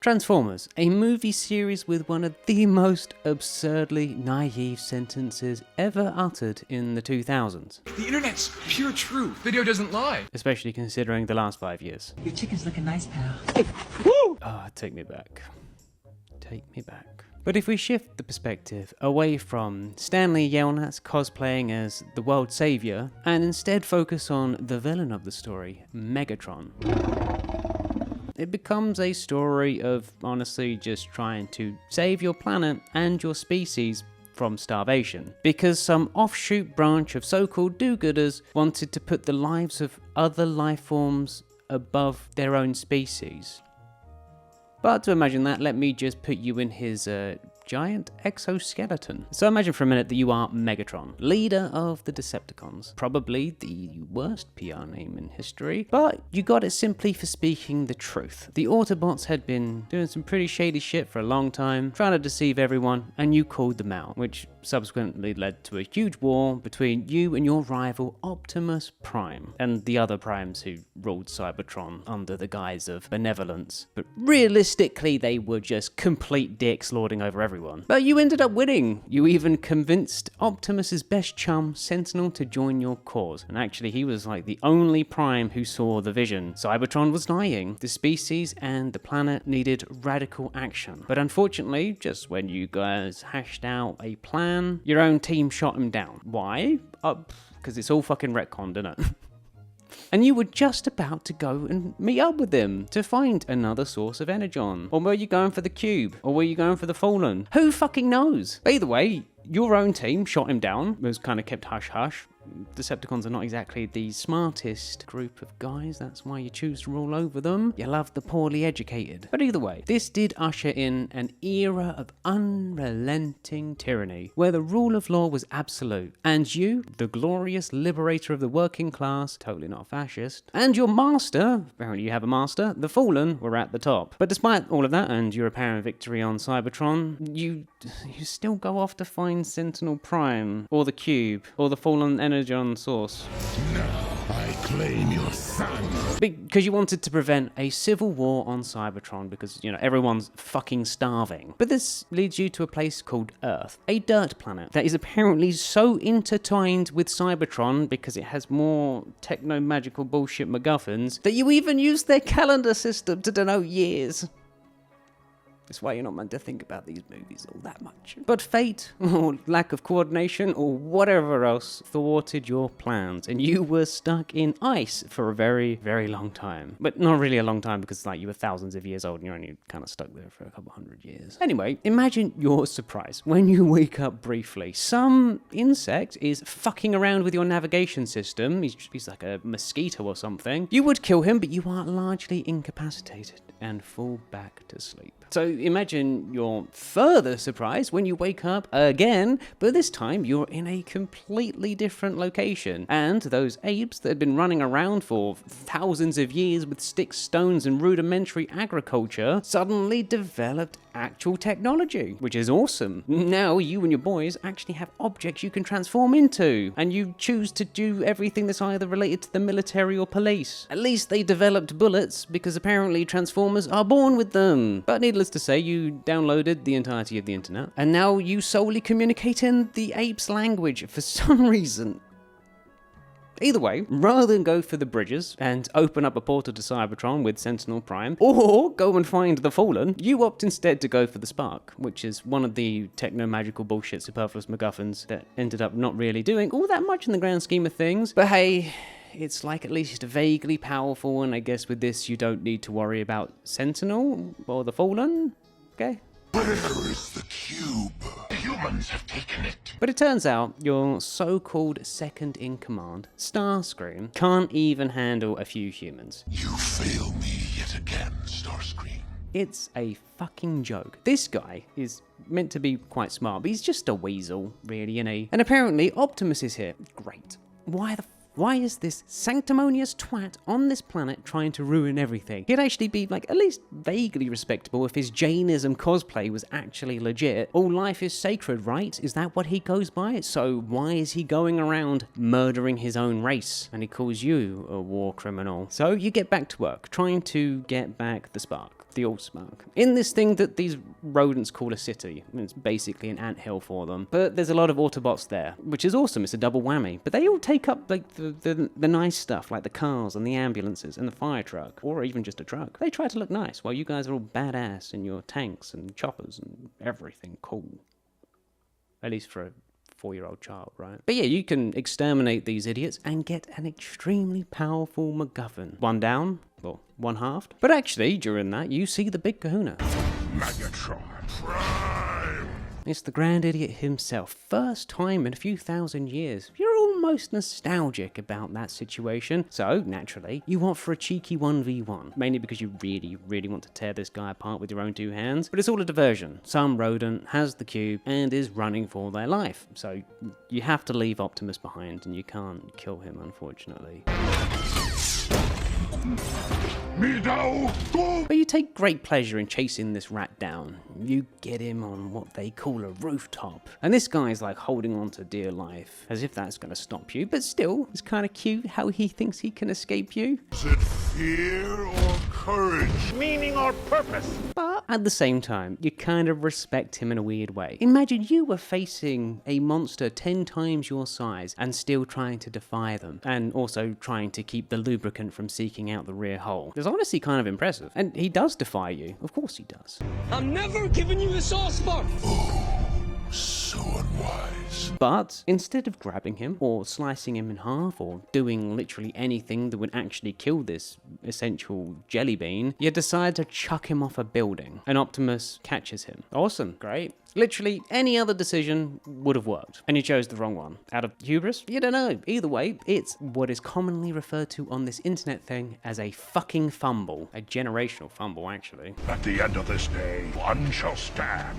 Transformers, a movie series with one of the most absurdly naive sentences ever uttered in the 2000s. The internet's pure truth. Video doesn't lie. Especially considering the last 5 years. Your chicken's looking nice, pal. Take me back. Take me back. But if we shift the perspective away from Stanley Yelnats cosplaying as the world savior, and instead focus on the villain of the story, Megatron, it becomes a story of honestly just trying to save your planet and your species from starvation, because some offshoot branch of so-called do-gooders wanted to put the lives of other life forms above their own species. But to imagine that, let me just put you in his giant exoskeleton. So imagine for a minute that you are Megatron, leader of the Decepticons. Probably the worst PR name in history, but you got it simply for speaking the truth. The Autobots had been doing some pretty shady shit for a long time, trying to deceive everyone, and you called them out, which subsequently led to a huge war between you and your rival Optimus Prime, and the other Primes who ruled Cybertron under the guise of benevolence. But realistically, they were just complete dicks lording over everyone. But you ended up winning. You even convinced Optimus's best chum, Sentinel, to join your cause. And actually, he was like the only Prime who saw the vision. Cybertron was dying. The species and the planet needed radical action. But unfortunately, just when you guys hashed out a plan, your own team shot him down. Why? Because it's all fucking retconned, isn't it? And you were just about to go and meet up with them to find another source of energon. Or were you going for the cube? Or were you going for the Fallen? Who fucking knows? Either way, your own team shot him down. It was kind of kept hush-hush. Decepticons are not exactly the smartest group of guys, that's why you choose to rule over them. You love the poorly educated. But either way, this did usher in an era of unrelenting tyranny, where the rule of law was absolute, and you, the glorious liberator of the working class, totally not fascist, and your master, apparently you have a master, the Fallen, were at the top. But despite all of that, and your apparent victory on Cybertron, you still go off to find Sentinel Prime, or the Cube, or the Fallen Energon source. Now I claim your son. Because you wanted to prevent a civil war on Cybertron because, you know, everyone's fucking starving. But this leads you to a place called Earth, a dirt planet that is apparently so intertwined with Cybertron because it has more techno-magical bullshit MacGuffins that you even use their calendar system to denote years. That's why you're not meant to think about these movies all that much. But fate, or lack of coordination, or whatever else thwarted your plans, and you were stuck in ice for a very, very long time. But not really a long time, because like you were thousands of years old and you're only kind of stuck there for a couple hundred years. Anyway, imagine your surprise when you wake up briefly. Some insect is fucking around with your navigation system. He's like a mosquito or something. You would kill him, but you are largely incapacitated and fall back to sleep. So imagine your further surprise when you wake up again, but this time you're in a completely different location. And those apes that had been running around for thousands of years with sticks, stones, and rudimentary agriculture suddenly developed actual technology, which is awesome. Now you and your boys actually have objects you can transform into, and you choose to do everything that's either related to the military or police. At least they developed bullets, because apparently Transformers are born with them. But needless to say, you downloaded the entirety of the internet, and now you solely communicate in the ape's language for some reason. Either way, rather than go for the bridges and open up a portal to Cybertron with Sentinel Prime, or go and find the Fallen, you opt instead to go for the Spark, which is one of the techno-magical bullshit superfluous MacGuffins that ended up not really doing all that much in the grand scheme of things. But hey, it's like at least vaguely powerful, and I guess with this you don't need to worry about Sentinel or the Fallen, okay? Where is the cube? The humans have taken it. But it turns out your so-called second-in-command, Starscream, can't even handle a few humans. You fail me yet again, Starscream. It's a fucking joke. This guy is meant to be quite smart, but he's just a weasel, really, isn't he? And apparently Optimus is here. Great. Why is this sanctimonious twat on this planet trying to ruin everything? He'd actually be, like, at least vaguely respectable if his Jainism cosplay was actually legit. All life is sacred, right? Is that what he goes by? So why is he going around murdering his own race? And he calls you a war criminal. So you get back to work, trying to get back the Spark. the Allspark, in this thing that these rodents call a city. I mean, it's basically an anthill for them, but there's a lot of Autobots there, which is awesome. It's a double whammy. But they all take up like the nice stuff, like the cars and the ambulances and the fire truck, or even just a truck. They try to look nice, while you guys are all badass in your tanks and choppers and everything cool. At least for a 4-year-old child, right? But yeah, you can exterminate these idiots and get an extremely powerful MacGuffin. One down, well, one halved. But actually, during that, you see the big kahuna. Megatron Prime! It's the Grand Idiot himself. First time in a few thousand years. You're almost nostalgic about that situation. So, naturally, you opt for a cheeky 1v1. Mainly because you really, really want to tear this guy apart with your own 2 hands. But it's all a diversion. Some rodent has the cube and is running for their life. So, you have to leave Optimus behind and you can't kill him, unfortunately. Me now! Go! But you take great pleasure in chasing this rat down. You get him on what they call a rooftop. And this guy's like holding on to dear life, as if that's going to stop you. But still, it's kind of cute how he thinks he can escape you. Is it fear or courage? Meaning or purpose? But at the same time, you kind of respect him in a weird way. Imagine you were facing a monster 10 times your size and still trying to defy them. And also trying to keep the lubricant from seeking out the rear hole. It's honestly kind of impressive. And he does defy you. Of course he does. I'm never giving you the sauce bar. So unwise. But instead of grabbing him or slicing him in half or doing literally anything that would actually kill this essential jelly bean, you decide to chuck him off a building. And Optimus catches him. Awesome. Great. Literally any other decision would have worked. And you chose the wrong one. Out of hubris? You don't know. Either way, it's what is commonly referred to on this internet thing as a fucking fumble. A generational fumble, actually. At the end of this day, one shall stand,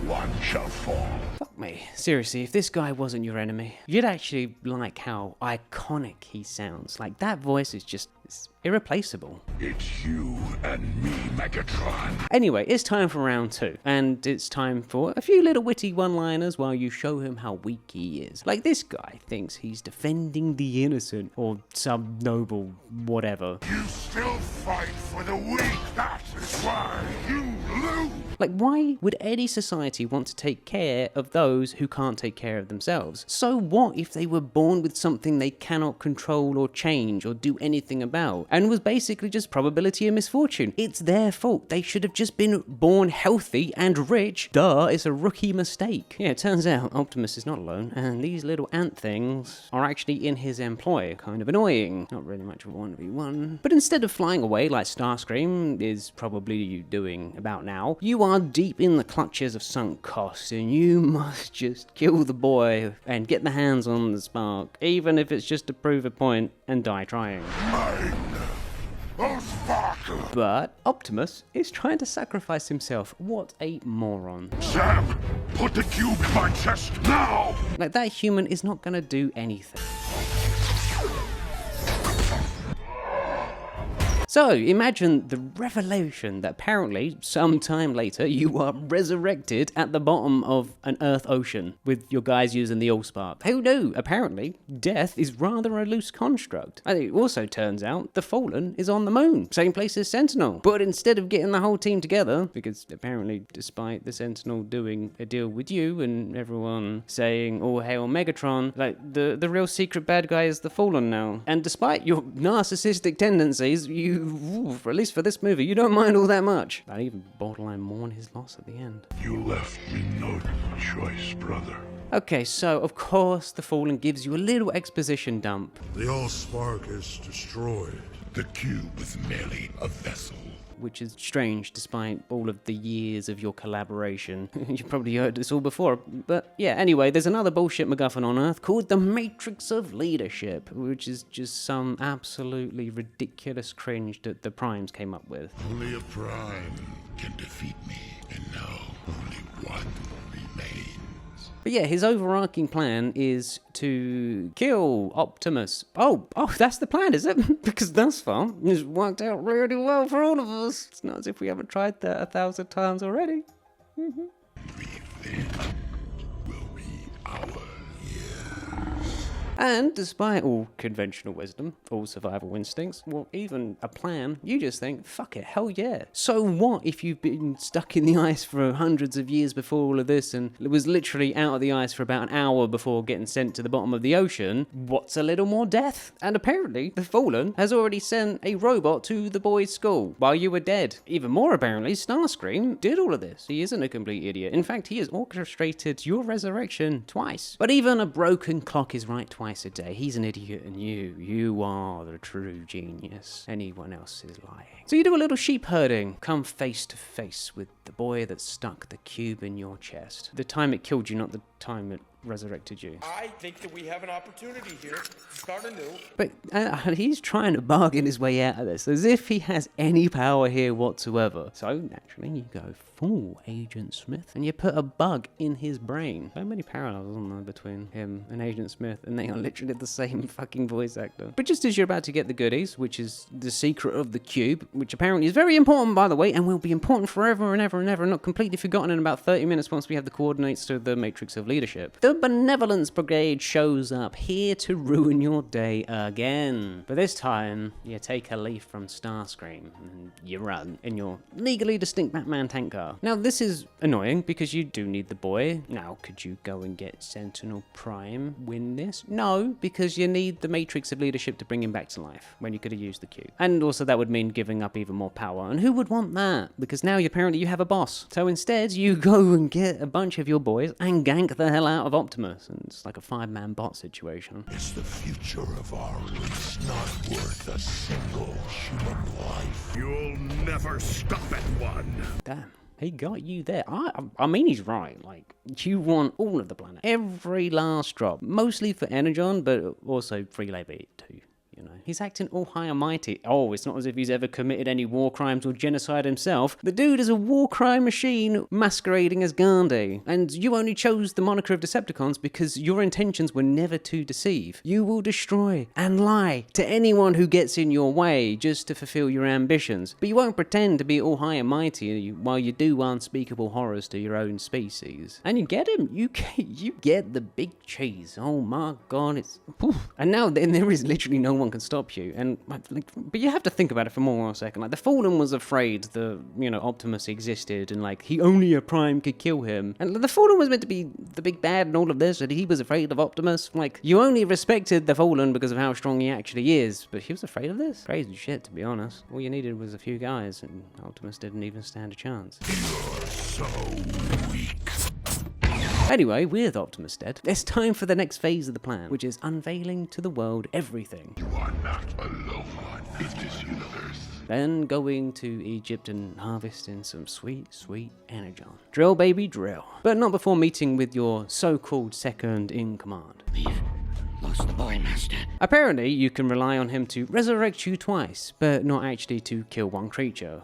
one shall fall. Fuck me. Seriously, if this guy wasn't your enemy, you'd actually like how iconic he sounds. Like, that voice is just... it's irreplaceable. It's you and me, Megatron. Anyway, it's time for round 2, and it's time for a few little witty one-liners while you show him how weak he is. Like, this guy thinks he's defending the innocent, or some noble whatever. You still fight for the weak, that is why you lose. Like, why would any society want to take care of those who can't take care of themselves? So what if they were born with something they cannot control or change or do anything about, and was basically just probability of misfortune? It's their fault. They should have just been born healthy and rich. Duh, it's a rookie mistake. Yeah, it turns out Optimus is not alone, and these little ant things are actually in his employ. Kind of annoying. Not really much of a 1v1. But instead of flying away like Starscream is probably you doing about now, you are deep in the clutches of sunk cost, and you must just kill the boy and get the hands on the spark, even if it's just to prove a point and die trying. Mine. Oh, spark. But Optimus is trying to sacrifice himself. What a moron. Sam, put the cube in my chest now. Like, that human is not gonna do anything. So, imagine the revelation that apparently, sometime later, you are resurrected at the bottom of an Earth ocean with your guys using the Allspark. Who knew? Apparently, death is rather a loose construct. And it also turns out the Fallen is on the moon, same place as Sentinel. But instead of getting the whole team together, because apparently, despite the Sentinel doing a deal with you and everyone saying, "Oh, hail Megatron," like, the real secret bad guy is the Fallen now. And despite your narcissistic tendencies, at least for this movie, you don't mind all that much. I even borderline mourn his loss at the end. You left me no choice, brother. Okay, so of course the Fallen gives you a little exposition dump. The Allspark is destroyed. The cube is merely a vessel. Which is strange despite all of the years of your collaboration. You've probably heard this all before. But yeah, anyway, there's another bullshit MacGuffin on Earth called the Matrix of Leadership, which is just some absolutely ridiculous cringe that the Primes came up with. Only a Prime can defeat me, and now only one remains. But yeah, his overarching plan is to kill Optimus. Oh, that's the plan, is it? Because thus far, it's worked out really well for all of us. It's not as if we haven't tried that 1,000 times already. Revenge will be ours. Yes. And despite all conventional wisdom, all survival instincts, or even a plan, you just think, fuck it, hell yeah. So what if you've been stuck in the ice for hundreds of years before all of this and was literally out of the ice for about an hour before getting sent to the bottom of the ocean? What's a little more death? And apparently, the Fallen has already sent a robot to the boys' school while you were dead. Even more apparently, Starscream did all of this. He isn't a complete idiot. In fact, he has orchestrated your resurrection twice. But even a broken clock is right twice a day. He's an idiot and you are the true genius. Anyone else is lying. So you do a little sheep herding. Come face to face with the boy that stuck the cube in your chest. The time it killed you, not the time it resurrected you. I think that we have an opportunity here to start anew. But he's trying to bargain his way out of this, as if he has any power here whatsoever. So naturally, you go full Agent Smith, and you put a bug in his brain. So many parallels, isn't there, between him and Agent Smith, and they are literally the same fucking voice actor. But just as you're about to get the goodies, which is the secret of the cube, which apparently is very important, by the way, and will be important forever and ever and ever, not completely forgotten in about 30 minutes once we have the coordinates to the Matrix of Leadership. The Benevolence Brigade shows up, here to ruin your day again. But this time, you take a leaf from Starscream, and you run in your legally distinct Batman tank car. Now, this is annoying, because you do need the boy. Now, could you go and get Sentinel Prime, win this? No, because you need the Matrix of Leadership to bring him back to life, when you could have used the cube. And also, that would mean giving up even more power, and who would want that? Because now, apparently, you have a boss. So instead, you go and get a bunch of your boys and gank the hell out of Optimus, and it's like a 5-man bot situation. Is the future of our race not worth a single human life? You'll never stop at one. Damn. He got you there. I mean, he's right. Like, you want all of the planet. Every last drop. Mostly for Energon, but also Free Labor too. You know, he's acting all high and mighty. Oh, it's not as if he's ever committed any war crimes or genocide himself. The dude is a war crime machine masquerading as Gandhi. And you only chose the moniker of Decepticons because your intentions were never to deceive. You will destroy and lie to anyone who gets in your way just to fulfill your ambitions. But you won't pretend to be all high and mighty while you do unspeakable horrors to your own species. And you get him. You get the big cheese. Oh my god, it's... Poof. And now then there is literally no one can stop you. And like, but you have to think about it for more than a second. Like, the Fallen was afraid the Optimus existed, and like only a Prime could kill him. And the Fallen was meant to be the big bad and all of this, and he was afraid of Optimus. Like, you only respected the Fallen because of how strong he actually is, but he was afraid of this? Crazy shit, to be honest. All you needed was a few guys, and Optimus didn't even stand a chance. You're so weak. Anyway, with Optimus dead, it's time for the next phase of the plan, which is unveiling to the world everything. You are not alone in this universe. Then going to Egypt and harvesting some sweet, sweet Energon. Drill, baby, drill. But not before meeting with your so-called second in command. We've lost the boy, Master. Apparently, you can rely on him to resurrect you twice, but not actually to kill one creature.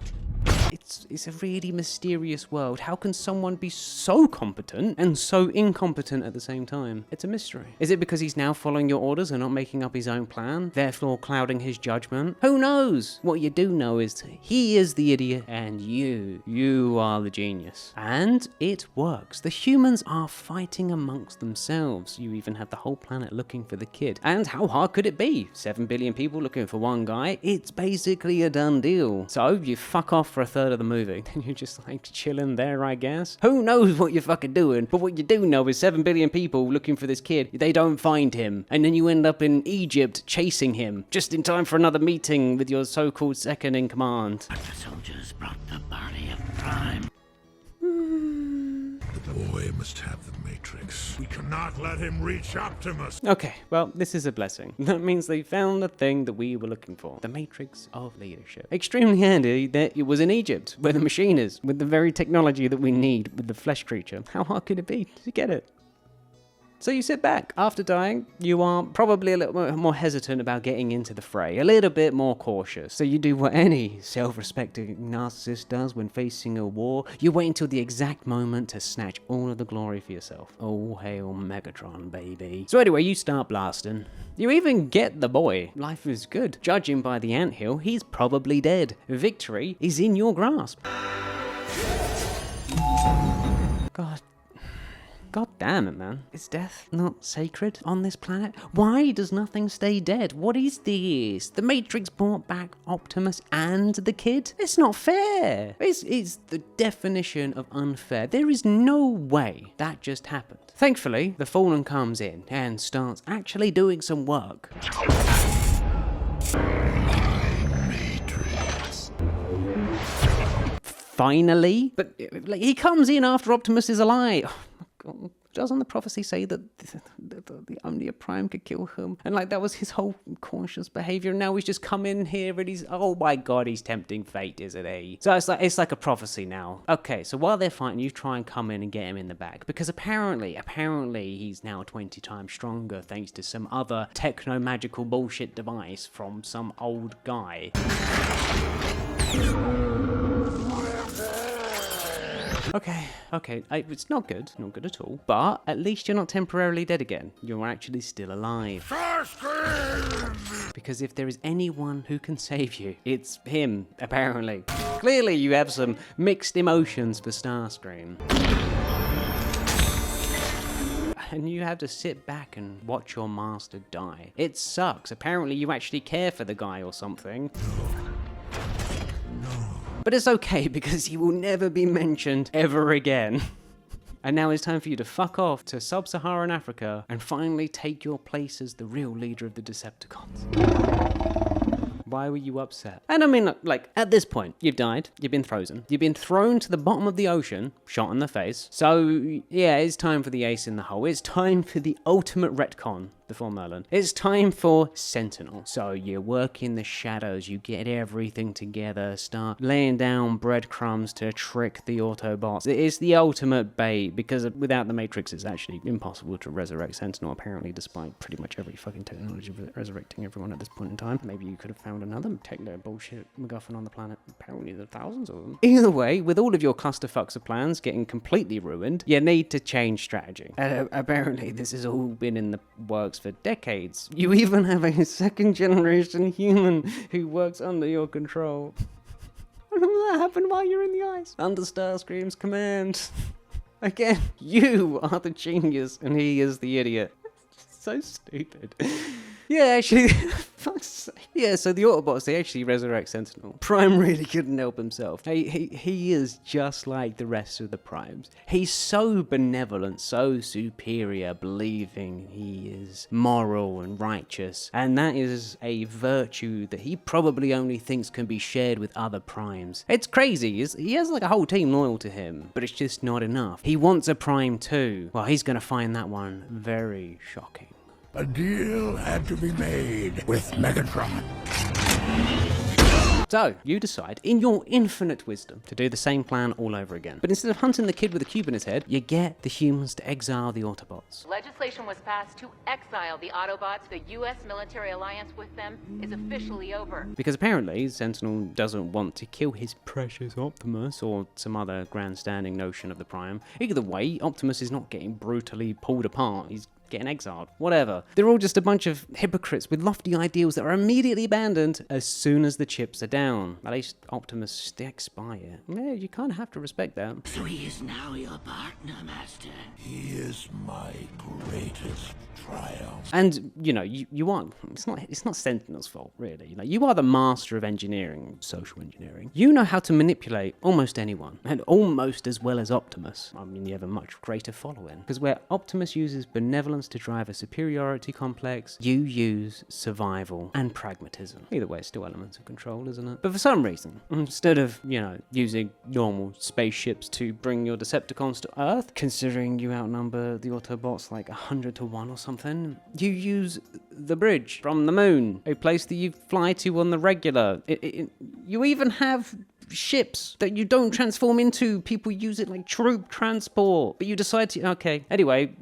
It's a really mysterious world. How can someone be so competent and so incompetent at the same time? It's a mystery. Is it because he's now following your orders and not making up his own plan, therefore clouding his judgment? Who knows? What you do know is he is the idiot and you are the genius. And it works. The humans are fighting amongst themselves. You even have the whole planet looking for the kid. And how hard could it be? 7 billion people looking for one guy? It's basically a done deal. So you fuck off for a third of the movie. Then you're just like chilling there, I guess. Who knows what you're fucking doing? But what you do know is 7 billion people looking for this kid. They don't find him. And then you end up in Egypt chasing him. Just in time for another meeting with your so-called second in command. But the soldiers brought the body of Prime. The boy must have the Matrix. We cannot let him reach Optimus. Okay, well, this is a blessing. That means they found the thing that we were looking for. The Matrix of Leadership. Extremely handy that it was in Egypt, where the machine is, with the very technology that we need with the flesh creature. How hard could it be to get it? So you sit back. After dying, you are probably a little bit more hesitant about getting into the fray, a little bit more cautious. So you do what any self-respecting narcissist does when facing a war. You wait until the exact moment to snatch all of the glory for yourself. Oh, hail Megatron, baby. So anyway, you start blasting. You even get the boy. Life is good. Judging by the anthill, he's probably dead. Victory is in your grasp. God. God damn it, man. Is death not sacred on this planet? Why does nothing stay dead? What is this? The Matrix brought back Optimus and the kid? It's not fair. It's the definition of unfair. There is no way that just happened. Thankfully, the Fallen comes in and starts actually doing some work. Matrix. Finally? But like, he comes in after Optimus is alive. Oh my God. Doesn't the prophecy say that the Omnia Prime could kill him? And like that was his whole cautious behavior. Now he's just come in here and he's, oh my God, he's tempting fate, isn't he? So it's like a prophecy now. Okay, so while they're fighting, you try and come in and get him in the back because apparently he's now 20 times stronger thanks to some other techno-magical bullshit device from some old guy. Okay, it's not good at all. But at least you're not temporarily dead again. You're actually still alive. Because if there is anyone who can save you, it's him, apparently. Clearly you have some mixed emotions for Starscream. And you have to sit back and watch your master die. It sucks. Apparently you actually care for the guy or something. But it's okay because he will never be mentioned ever again. And now it's time for you to fuck off to sub-Saharan Africa and finally take your place as the real leader of the Decepticons. Why were you upset? And I mean, like, at this point, you've died, you've been frozen, you've been thrown to the bottom of the ocean, shot in the face. So, yeah, it's time for the ace in the hole. It's time for the ultimate retcon before Merlin. It's time for Sentinel. So you work in the shadows, you get everything together, start laying down breadcrumbs to trick the Autobots. It is the ultimate bait, because without the Matrix, it's actually impossible to resurrect Sentinel, apparently, despite pretty much every fucking technology resurrecting everyone at this point in time. Maybe you could have found another techno bullshit MacGuffin on the planet. Apparently there are thousands of them. Either way, with all of your clusterfucks of plans getting completely ruined, you need to change strategy. Apparently this has all been in the works for decades. You even have a second generation human who works under your control. And all that happened while you're in the ice. Under Starscream's command. Again, you are the genius and he is the idiot. So stupid. Yeah, actually, fuck's sake. Yeah, so the Autobots, they actually resurrect Sentinel. Prime really couldn't help himself. He is just like the rest of the Primes. He's so benevolent, so superior, believing he is moral and righteous. And that is a virtue that he probably only thinks can be shared with other Primes. It's crazy. He has like a whole team loyal to him, but it's just not enough. He wants a Prime too. Well, he's going to find that one very shocking. A deal had to be made with Megatron. So, you decide, in your infinite wisdom, to do the same plan all over again. But instead of hunting the kid with a cube in his head, you get the humans to exile the Autobots. Legislation was passed to exile the Autobots. The U.S. military alliance with them is officially over. Because apparently, Sentinel doesn't want to kill his precious Optimus or some other grandstanding notion of the Prime. Either way, Optimus is not getting brutally pulled apart. He's getting exiled, whatever. They're all just a bunch of hypocrites with lofty ideals that are immediately abandoned as soon as the chips are down. At least Optimus sticks by it. Yeah, you kind of have to respect that. So he is now your partner, Master. He is my greatest triumph. And, you know, you aren't, it's not Sentinel's fault, really. You know, you are the master of engineering, social engineering. You know how to manipulate almost anyone, and almost as well as Optimus. I mean, you have a much greater following. Because where Optimus uses benevolence to drive a superiority complex, you use survival and pragmatism. Either way, it's still elements of control, isn't it? But for some reason, instead of, you know, using normal spaceships to bring your Decepticons to Earth, considering you outnumber the Autobots like 100 to 1 or something, you use the bridge from the moon, a place that you fly to on the regular. You even have ships that you don't transform into. People use it like troop transport, but you decide to, okay. Anyway,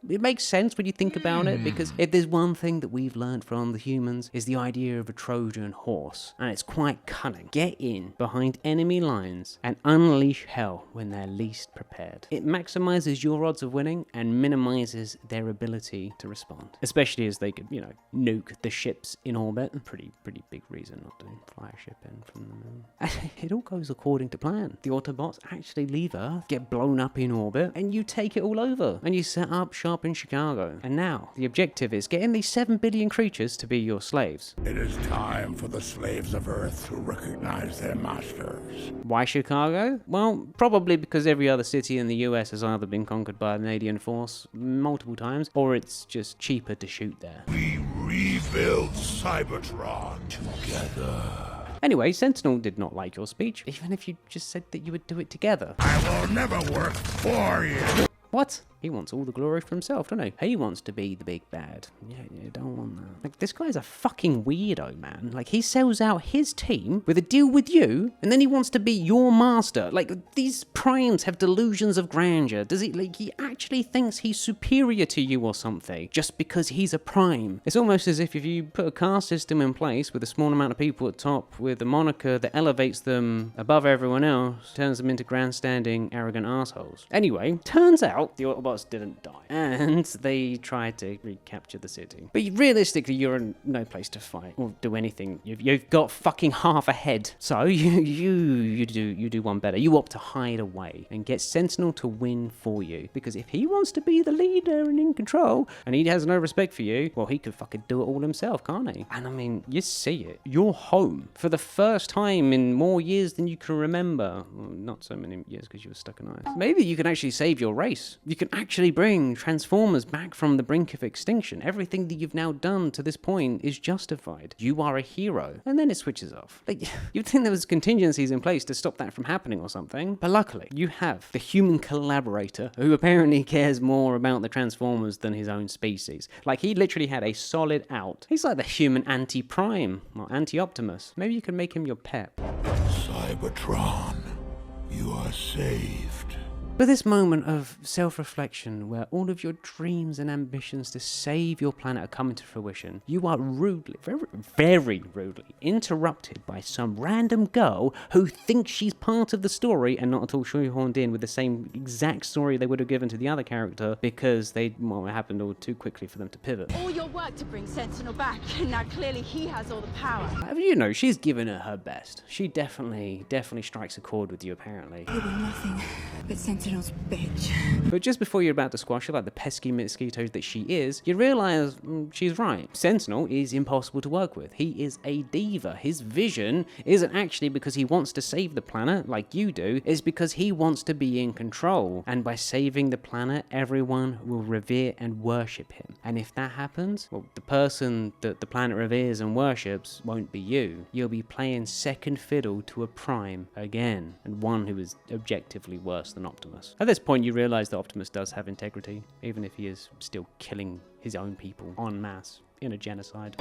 it makes sense when you think about it, because if there's one thing that we've learned from the humans is the idea of a Trojan horse, and it's quite cunning. Get in behind enemy lines and unleash hell when they're least prepared. It maximizes your odds of winning and minimizes their ability to respond, especially as they could, you know, nuke the ships in orbit. Pretty big reason not to fly a ship in from the moon. And it all goes according to plan. The Autobots actually leave Earth, get blown up in orbit, and you take it all over, and you set up shop in Chicago. And now the objective is getting these 7 billion creatures to be your slaves. It is time for the slaves of Earth to recognize their masters. Why Chicago? Well, probably because every other city in the US has either been conquered by an alien force multiple times, or it's just cheaper to shoot there. We rebuild Cybertron together. Anyway, Sentinel did not like your speech, even if you just said that you would do it together. I will never work for you. What? He wants all the glory for himself, doesn't he? He wants to be the big bad. Yeah, you don't want that. Like, this guy's a fucking weirdo, man. Like, he sells out his team with a deal with you, and then he wants to be your master. Like, these primes have delusions of grandeur. Does he, like, he actually thinks he's superior to you or something, just because he's a prime. It's almost as if you put a caste system in place with a small amount of people at top, with a moniker that elevates them above everyone else, turns them into grandstanding, arrogant assholes. Anyway, turns out the Autobots didn't die, and they tried to recapture the city. But realistically, you're in no place to fight or do anything. You've got fucking half a head, so you do one better. You opt to hide away and get Sentinel to win for you, because if he wants to be the leader and in control, and he has no respect for you, well, he could fucking do it all himself, can't he? And I mean, you see it. You're home for the first time in more years than you can remember. Well, not so many years because you were stuck in ice. Maybe you can actually save your race. You can actually bring Transformers back from the brink of extinction. Everything that you've now done to this point is justified. You are a hero. And then it switches off. Like, you'd think there was contingencies in place to stop that from happening or something. But luckily, you have the human collaborator who apparently cares more about the Transformers than his own species. Like, he literally had a solid out. He's like the human anti-Prime, or anti-Optimus. Maybe you could make him your pet. Cybertron, you are saved. But this moment of self-reflection, where all of your dreams and ambitions to save your planet are coming to fruition, you are rudely, very rudely, interrupted by some random girl who thinks she's part of the story and not at all shoehorned in with the same exact story they would have given to the other character, because it happened all too quickly for them to pivot. All your work to bring Sentinel back, and now clearly he has all the power. You know, she's given it her best. She definitely strikes a chord with you, apparently. You were nothing but Sentinel's bitch. But just before you're about to squash her like the pesky mosquito that she is, you realise she's right. Sentinel is impossible to work with. He is a diva. His vision isn't actually because he wants to save the planet like you do, it's because he wants to be in control. And by saving the planet, everyone will revere and worship him. And if that happens, well, the person that the planet reveres and worships won't be you. You'll be playing second fiddle to a prime again, and one who is objectively worse than Optimus. At this point, you realise that Optimus does have integrity, even if he is still killing his own people en masse in a genocide.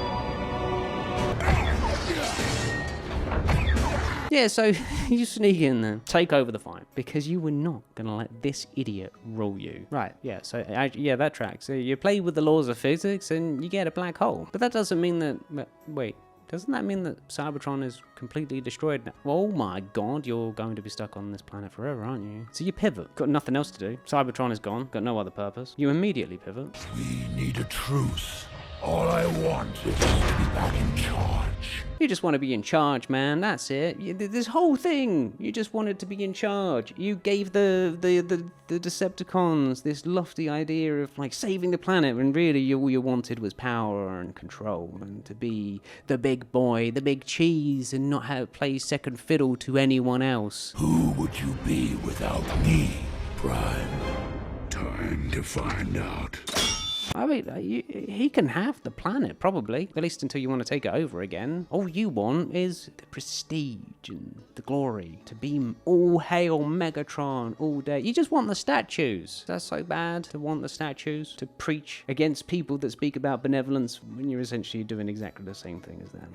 Yeah, so you sneak in there, take over the fight, because you were not going to let this idiot rule you. Right, yeah, so yeah, that tracks. So you play with the laws of physics and you get a black hole. But that doesn't mean that... Wait. Doesn't that mean that Cybertron is completely destroyed now? Oh my god, you're going to be stuck on this planet forever, aren't you? So you pivot. Got nothing else to do. Cybertron is gone. Got no other purpose. You immediately pivot. We need a truce. All I want is to be back in charge. You just want to be in charge, man. That's it. This whole thing. You just wanted to be in charge. You gave the Decepticons this lofty idea of like saving the planet, when really all you wanted was power and control, and to be the big boy, the big cheese, and not have play second fiddle to anyone else. Who would you be without me, Prime? Time to find out. I mean, he can have the planet, probably. At least until you want to take it over again. All you want is the prestige and the glory. To be all hail Megatron all day. You just want the statues. That's so bad to want the statues. To preach against people that speak about benevolence when you're essentially doing exactly the same thing as them.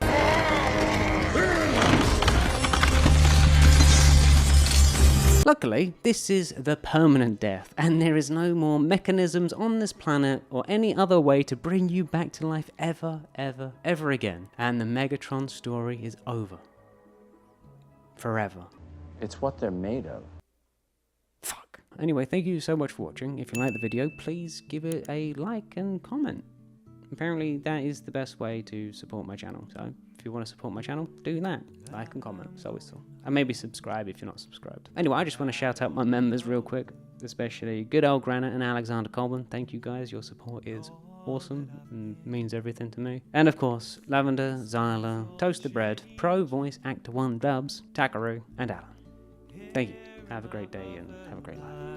Luckily, this is the permanent death, and there is no more mechanisms on this planet or any other way to bring you back to life ever, ever, ever again. And the Megatron story is over. Forever. It's what they're made of. Fuck. Anyway, thank you so much for watching. If you like the video, please give it a like and comment. Apparently, that is the best way to support my channel. So, if you want to support my channel, do that. Like and comment. It's always so. And maybe subscribe if you're not subscribed. Anyway, I just want to shout out my members real quick, especially good old Granite and Alexander Colburn. Thank you guys. Your support is awesome and means everything to me. And of course, Lavender, Zyla, Toasted Bread, Pro Voice Actor 1 Dubs, Takaru, and Alan. Thank you. Have a great day and have a great life.